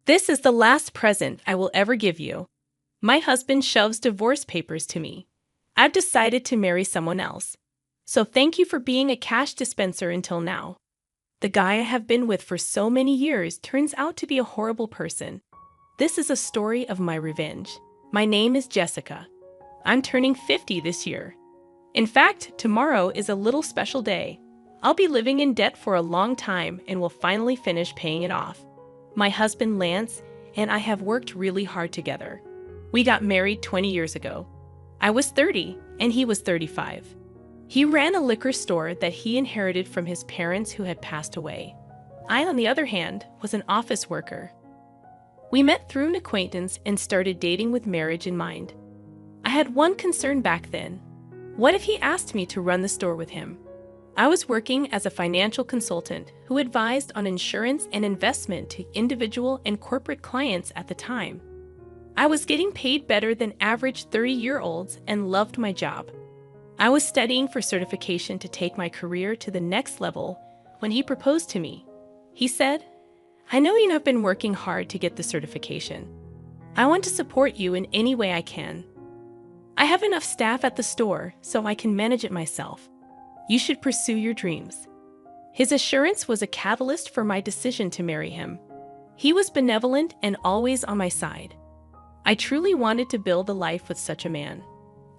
This is the last present I will ever give you. My husband shoves divorce papers to me. I've decided to marry someone else. So thank you for being a cash dispenser until now. The guy I have been with for so many years turns out to be a horrible person. This is a story of my revenge. My name is Jessica. I'm turning 50 this year. In fact, tomorrow is a little special day. I'll be living in debt for a long time and will finally finish paying it off. My husband Lance and I have worked really hard together. We got married 20 years ago. I was 30 and he was 35. He ran a liquor store that he inherited from his parents who had passed away. I, on the other hand, was an office worker. We met through an acquaintance and started dating with marriage in mind. I had one concern back then. What if he asked me to run the store with him? I was working as a financial consultant who advised on insurance and investment to individual and corporate clients at the time. I was getting paid better than average 30-year-olds and loved my job. I was studying for certification to take my career to the next level when he proposed to me. He said, "I know you have been working hard to get the certification. I want to support you in any way I can. I have enough staff at the store so I can manage it myself. You should pursue your dreams." His assurance was a catalyst for my decision to marry him. He was benevolent and always on my side. I truly wanted to build a life with such a man.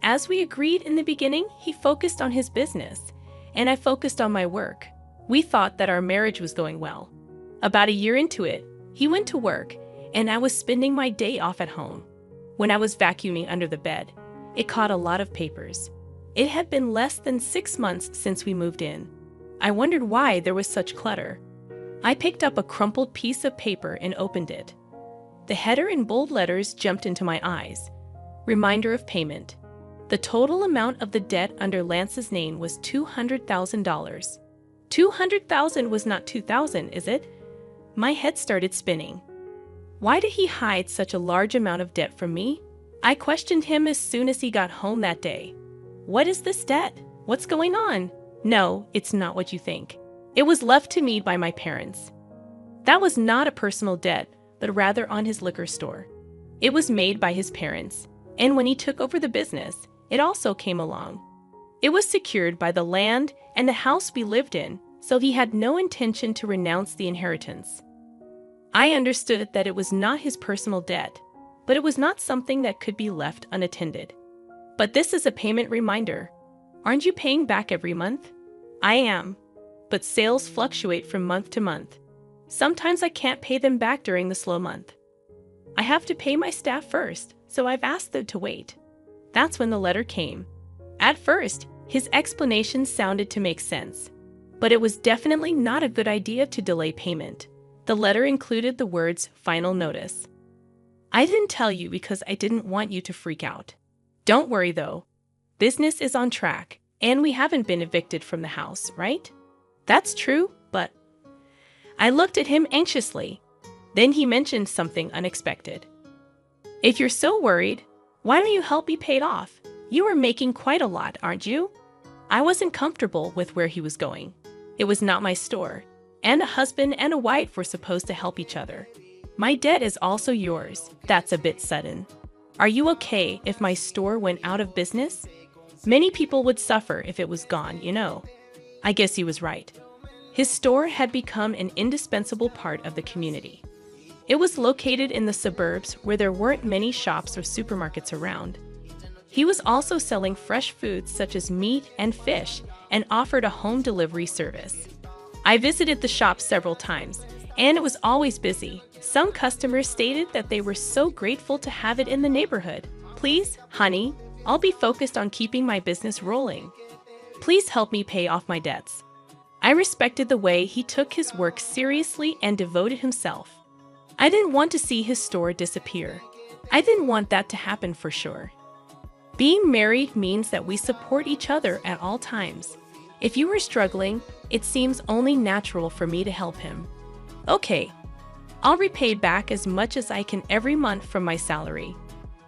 As we agreed in the beginning, he focused on his business, and I focused on my work. We thought that our marriage was going well. About a year into it, he went to work, and I was spending my day off at home. When I was vacuuming under the bed, it caught a lot of papers. It had been less than 6 months since we moved in. I wondered why there was such clutter. I picked up a crumpled piece of paper and opened it. The header in bold letters jumped into my eyes. Reminder of payment. The total amount of the debt under Lance's name was $200,000. $200,000 was not $2,000, is it? My head started spinning. Why did he hide such a large amount of debt from me? I questioned him as soon as he got home that day. "What is this debt? What's going on?" "No, it's not what you think. It was left to me by my parents." That was not a personal debt, but rather on his liquor store. It was made by his parents, and when he took over the business, it also came along. It was secured by the land and the house we lived in, so he had no intention to renounce the inheritance. I understood that it was not his personal debt, but it was not something that could be left unattended. "But this is a payment reminder. Aren't you paying back every month?" "I am, but sales fluctuate from month to month. Sometimes I can't pay them back during the slow month. I have to pay my staff first, so I've asked them to wait." That's when the letter came. At first, his explanation sounded to make sense, but it was definitely not a good idea to delay payment. The letter included the words "final notice." "I didn't tell you because I didn't want you to freak out. Don't worry though. Business is on track, and we haven't been evicted from the house, right?" "That's true, but..." I looked at him anxiously. Then he mentioned something unexpected. "If you're so worried, why don't you help me pay it off? You are making quite a lot, aren't you?" I wasn't comfortable with where he was going. It was not my store, and a husband and a wife were supposed to help each other. "My debt is also yours. That's a bit sudden. Are you okay if my store went out of business? Many people would suffer if it was gone, you know." I guess he was right. His store had become an indispensable part of the community. It was located in the suburbs where there weren't many shops or supermarkets around. He was also selling fresh foods such as meat and fish and offered a home delivery service. I visited the shop several times, and it was always busy. Some customers stated that they were so grateful to have it in the neighborhood. "Please, honey, I'll be focused on keeping my business rolling. Please help me pay off my debts." I respected the way he took his work seriously and devoted himself. I didn't want to see his store disappear. I didn't want that to happen for sure. Being married means that we support each other at all times. If you are struggling, it seems only natural for me to help him. "Okay, I'll repay back as much as I can every month from my salary.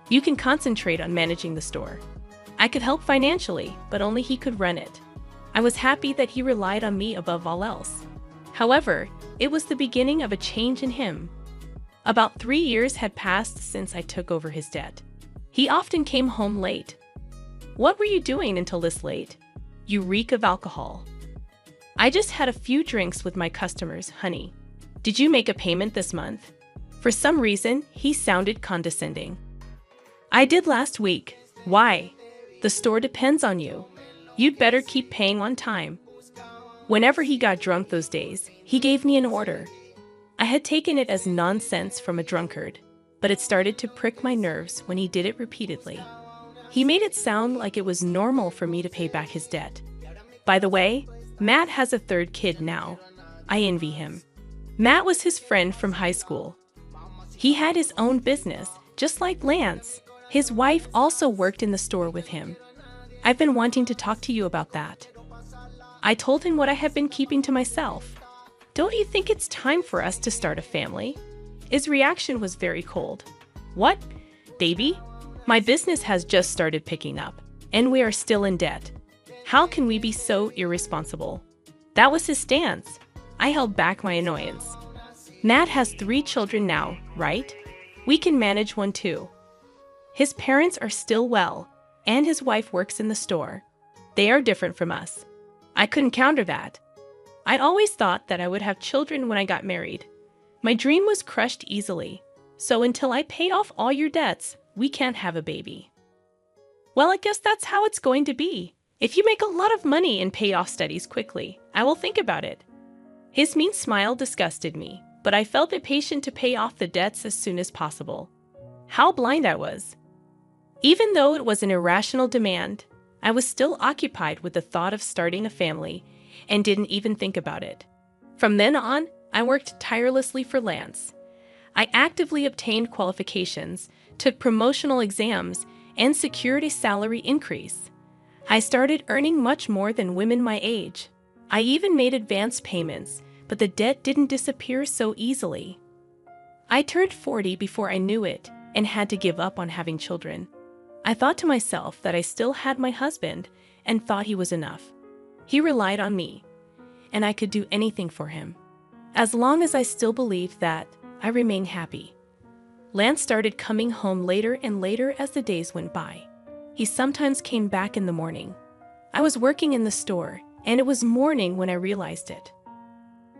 You can concentrate on managing the store." I could help financially, but only he could run it. I was happy that he relied on me above all else. However, it was the beginning of a change in him. About 3 years had passed since I took over his debt. He often came home late. "What were you doing until this late? You reek of alcohol." "I just had a few drinks with my customers, honey." "Did you make a payment this month?" For some reason, he sounded condescending. "I did last week." "Why?" "The store depends on you. You'd better keep paying on time." Whenever he got drunk those days, he gave me an order. I had taken it as nonsense from a drunkard, but it started to prick my nerves when he did it repeatedly. He made it sound like it was normal for me to pay back his debt. By the way, Matt has a third kid now. I envy him. Matt was his friend from high school. He had his own business, just like Lance. His wife also worked in the store with him. "I've been wanting to talk to you about that." I told him what I had been keeping to myself. "Don't you think it's time for us to start a family?" His reaction was very cold. "What, baby? My business has just started picking up, and we are still in debt. How can we be so irresponsible?" That was his stance. I held back my annoyance. "Matt has 3 children now, right? We can manage one too. His parents are still well, and his wife works in the store. They are different from us." I couldn't counter that. I'd always thought that I would have children when I got married. My dream was crushed easily, so until I pay off all your debts, we can't have a baby. "Well, I guess that's how it's going to be. If you make a lot of money and pay off studies quickly, I will think about it." His mean smile disgusted me, but I felt impatient to pay off the debts as soon as possible. How blind I was. Even though it was an irrational demand, I was still occupied with the thought of starting a family and didn't even think about it. From then on, I worked tirelessly for Lance. I actively obtained qualifications, took promotional exams, and secured a salary increase. I started earning much more than women my age. I even made advance payments, but the debt didn't disappear so easily. I turned 40 before I knew it and had to give up on having children. I thought to myself that I still had my husband and thought he was enough. He relied on me, and I could do anything for him. As long as I still believed that, I remained happy. Lance started coming home later and later as the days went by. He sometimes came back in the morning. I was working in the store, and it was morning when I realized it.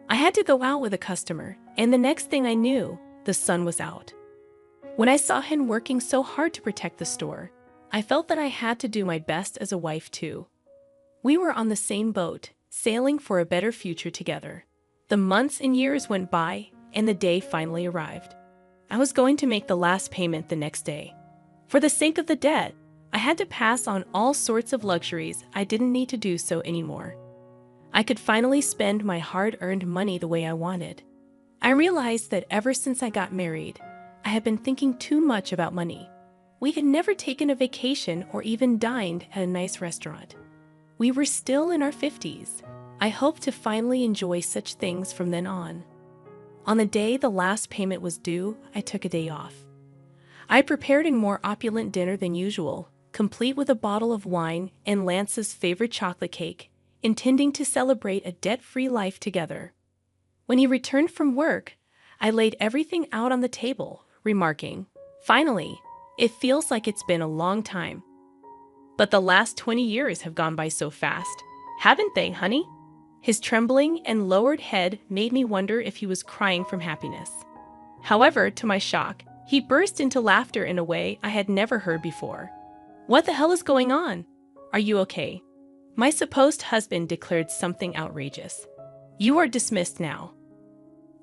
I had to go out with a customer, and the next thing I knew, the sun was out. When I saw him working so hard to protect the store, I felt that I had to do my best as a wife too. We were on the same boat, sailing for a better future together. The months and years went by, and the day finally arrived. I was going to make the last payment the next day. For the sake of the debt, I had to pass on all sorts of luxuries I didn't need to do so anymore. I could finally spend my hard-earned money the way I wanted. I realized that ever since I got married, I had been thinking too much about money. We had never taken a vacation or even dined at a nice restaurant. We were still in our 50s. I hoped to finally enjoy such things from then on. On the day the last payment was due, I took a day off. I prepared a more opulent dinner than usual, complete with a bottle of wine and Lance's favorite chocolate cake, intending to celebrate a debt-free life together. When he returned from work, I laid everything out on the table, remarking, "Finally, it feels like it's been a long time." "But the last 20 years have gone by so fast, haven't they, honey?" His trembling and lowered head made me wonder if he was crying from happiness. However, to my shock, he burst into laughter in a way I had never heard before. "What the hell is going on? Are you okay?" My supposed husband declared something outrageous. "You are dismissed now.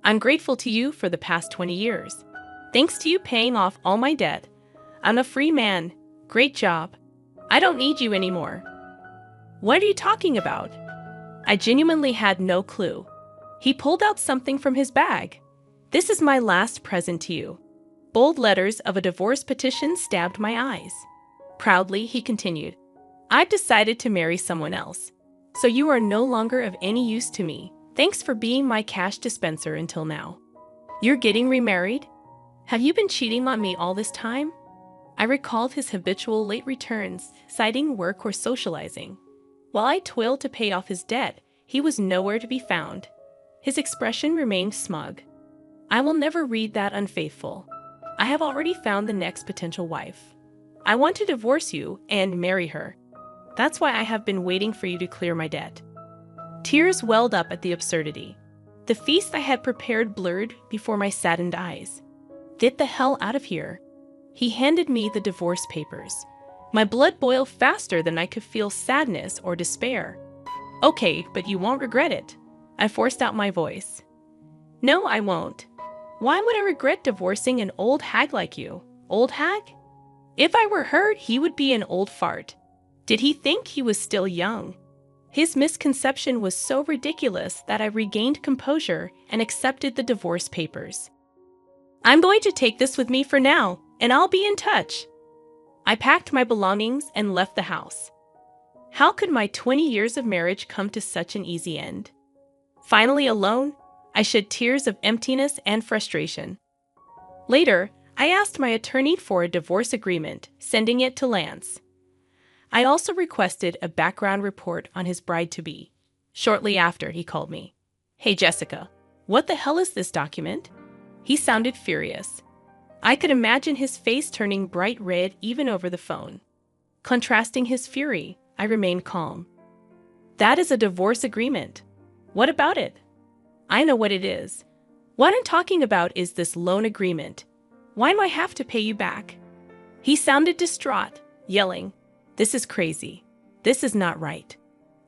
I'm grateful to you for the past 20 years. Thanks to you paying off all my debt, I'm a free man. Great job. I don't need you anymore." "What are you talking about?" I genuinely had no clue. He pulled out something from his bag. "This is my last present to you." Bold letters of a divorce petition stabbed my eyes. Proudly, he continued, "I've decided to marry someone else. So you are no longer of any use to me. Thanks for being my cash dispenser until now. You're getting remarried? Have you been cheating on me all this time?" I recalled his habitual late returns, citing work or socializing. While I toiled to pay off his debt, he was nowhere to be found. His expression remained smug. I will never read that unfaithful. I have already found the next potential wife. I want to divorce you and marry her. That's why I have been waiting for you to clear my debt." Tears welled up at the absurdity. The feast I had prepared blurred before my saddened eyes. "Get the hell out of here." He handed me the divorce papers. My blood boiled faster than I could feel sadness or despair. "Okay, but you won't regret it." I forced out my voice. "No, I won't. Why would I regret divorcing an old hag like you? Old hag? If I were her, he would be an old fart. Did he think he was still young?" His misconception was so ridiculous that I regained composure and accepted the divorce papers. "I'm going to take this with me for now, and I'll be in touch." I packed my belongings and left the house. How could my 20 years of marriage come to such an easy end? Finally alone, I shed tears of emptiness and frustration. Later, I asked my attorney for a divorce agreement, sending it to Lance. I also requested a background report on his bride-to-be. Shortly after, he called me. "Hey, Jessica, what the hell is this document?" He sounded furious. I could imagine his face turning bright red even over the phone. Contrasting his fury, I remained calm. "That is a divorce agreement. What about it?" "I know what it is. What I'm talking about is this loan agreement. Why do I have to pay you back?" He sounded distraught, yelling, "This is crazy. This is not right."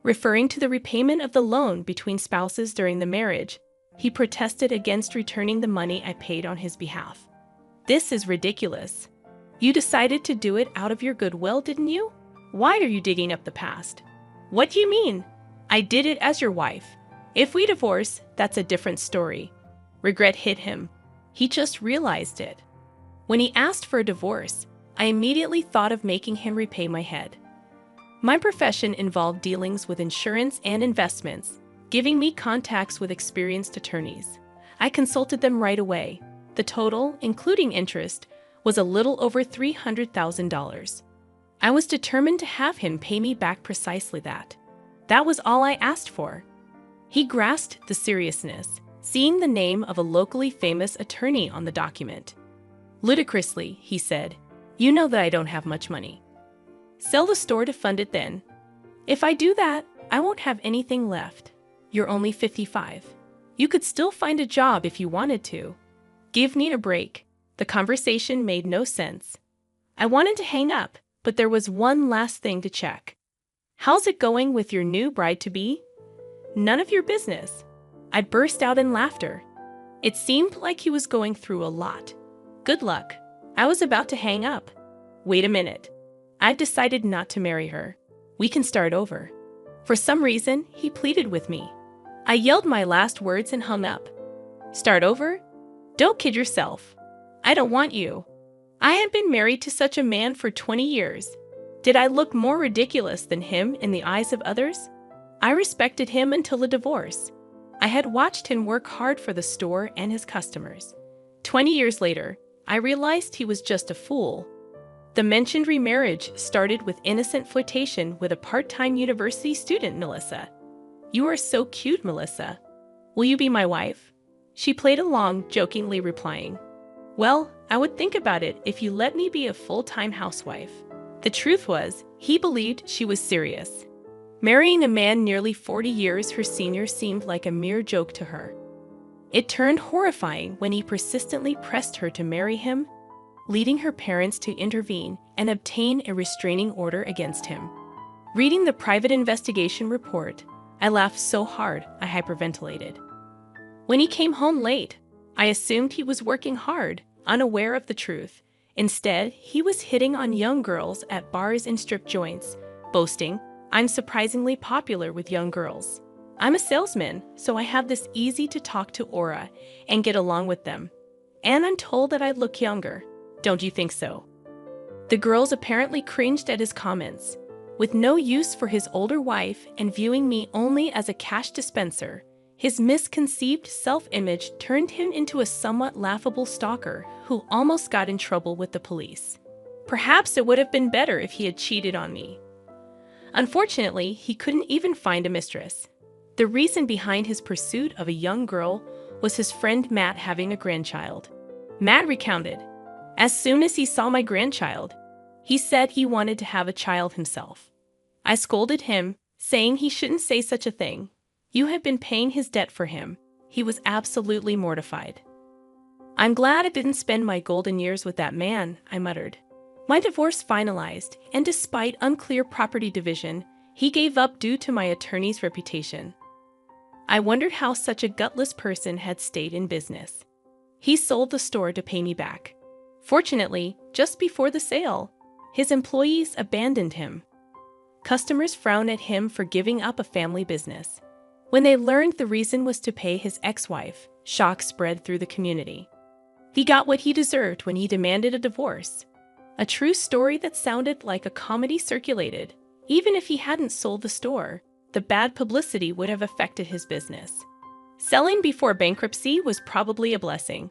Referring to the repayment of the loan between spouses during the marriage, he protested against returning the money I paid on his behalf. "This is ridiculous. You decided to do it out of your goodwill, didn't you? Why are you digging up the past?" "What do you mean? I did it as your wife. If we divorce, that's a different story." Regret hit him. He just realized it. When he asked for a divorce, I immediately thought of making him repay my head. My profession involved dealings with insurance and investments, giving me contacts with experienced attorneys. I consulted them right away. The total, including interest, was a little over $300,000. I was determined to have him pay me back precisely that. That was all I asked for. He grasped the seriousness, seeing the name of a locally famous attorney on the document. Ludicrously, he said, "You know that I don't have much money. Sell the store to fund it then. If I do that, I won't have anything left. You're only 55. You could still find a job if you wanted to. Give me a break." The conversation made no sense. I wanted to hang up, but there was one last thing to check. "How's it going with your new bride-to-be?" "None of your business." I burst out in laughter. It seemed like he was going through a lot. "Good luck." I was about to hang up. "Wait a minute. I've decided not to marry her. We can start over." For some reason, he pleaded with me. I yelled my last words and hung up. "Start over? Don't kid yourself. I don't want you. I had been married to such a man for 20 years. Did I look more ridiculous than him in the eyes of others? I respected him until the divorce. I had watched him work hard for the store and his customers. 20 years later, I realized he was just a fool. The mentioned remarriage started with innocent flirtation with a part-time university student, Melissa. "You are so cute, Melissa. Will you be my wife?" She played along, jokingly replying, "Well, I would think about it if you let me be a full-time housewife." The truth was, he believed she was serious. Marrying a man nearly 40 years her senior seemed like a mere joke to her. It turned horrifying when he persistently pressed her to marry him, leading her parents to intervene and obtain a restraining order against him. Reading the private investigation report, I laughed so hard I hyperventilated. When he came home late, I assumed he was working hard, unaware of the truth. Instead, he was hitting on young girls at bars and strip joints, boasting, "I'm surprisingly popular with young girls. I'm a salesman, so I have this easy-to-talk-to aura and get along with them. And I'm told that I look younger. Don't you think so?" The girls apparently cringed at his comments. With no use for his older wife and viewing me only as a cash dispenser, his misconceived self-image turned him into a somewhat laughable stalker who almost got in trouble with the police. Perhaps it would have been better if he had cheated on me. Unfortunately, he couldn't even find a mistress. The reason behind his pursuit of a young girl was his friend Matt having a grandchild. Matt recounted, "As soon as he saw my grandchild, he said he wanted to have a child himself. I scolded him, saying he shouldn't say such a thing. You have been paying his debt for him." He was absolutely mortified. "I'm glad I didn't spend my golden years with that man," I muttered. My divorce finalized, and despite unclear property division, he gave up due to my attorney's reputation. I wondered how such a gutless person had stayed in business. He sold the store to pay me back. Fortunately, just before the sale, his employees abandoned him. Customers frowned at him for giving up a family business. When they learned the reason was to pay his ex-wife, shock spread through the community. He got what he deserved when he demanded a divorce. A true story that sounded like a comedy circulated. Even if he hadn't sold the store, the bad publicity would have affected his business. Selling before bankruptcy was probably a blessing.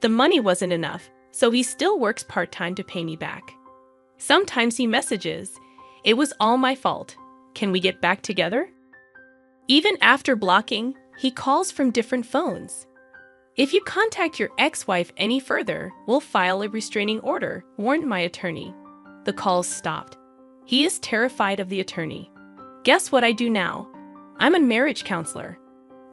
The money wasn't enough, so he still works part-time to pay me back. Sometimes he messages, "It was all my fault. Can we get back together?" Even after blocking, he calls from different phones. "If you contact your ex-wife any further, we'll file a restraining order," warned my attorney. The calls stopped. He is terrified of the attorney. Guess what I do now? I'm a marriage counselor.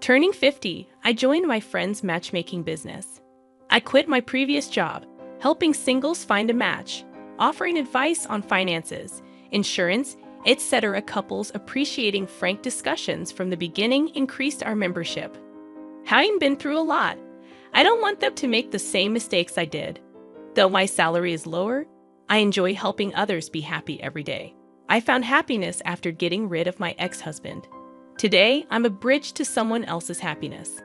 Turning 50, I joined my friend's matchmaking business. I quit my previous job, helping singles find a match, offering advice on finances, insurance, etc. Couples appreciating frank discussions from the beginning increased our membership. Having been through a lot, I don't want them to make the same mistakes I did. Though my salary is lower, I enjoy helping others be happy every day. I found happiness after getting rid of my ex-husband. Today, I'm a bridge to someone else's happiness.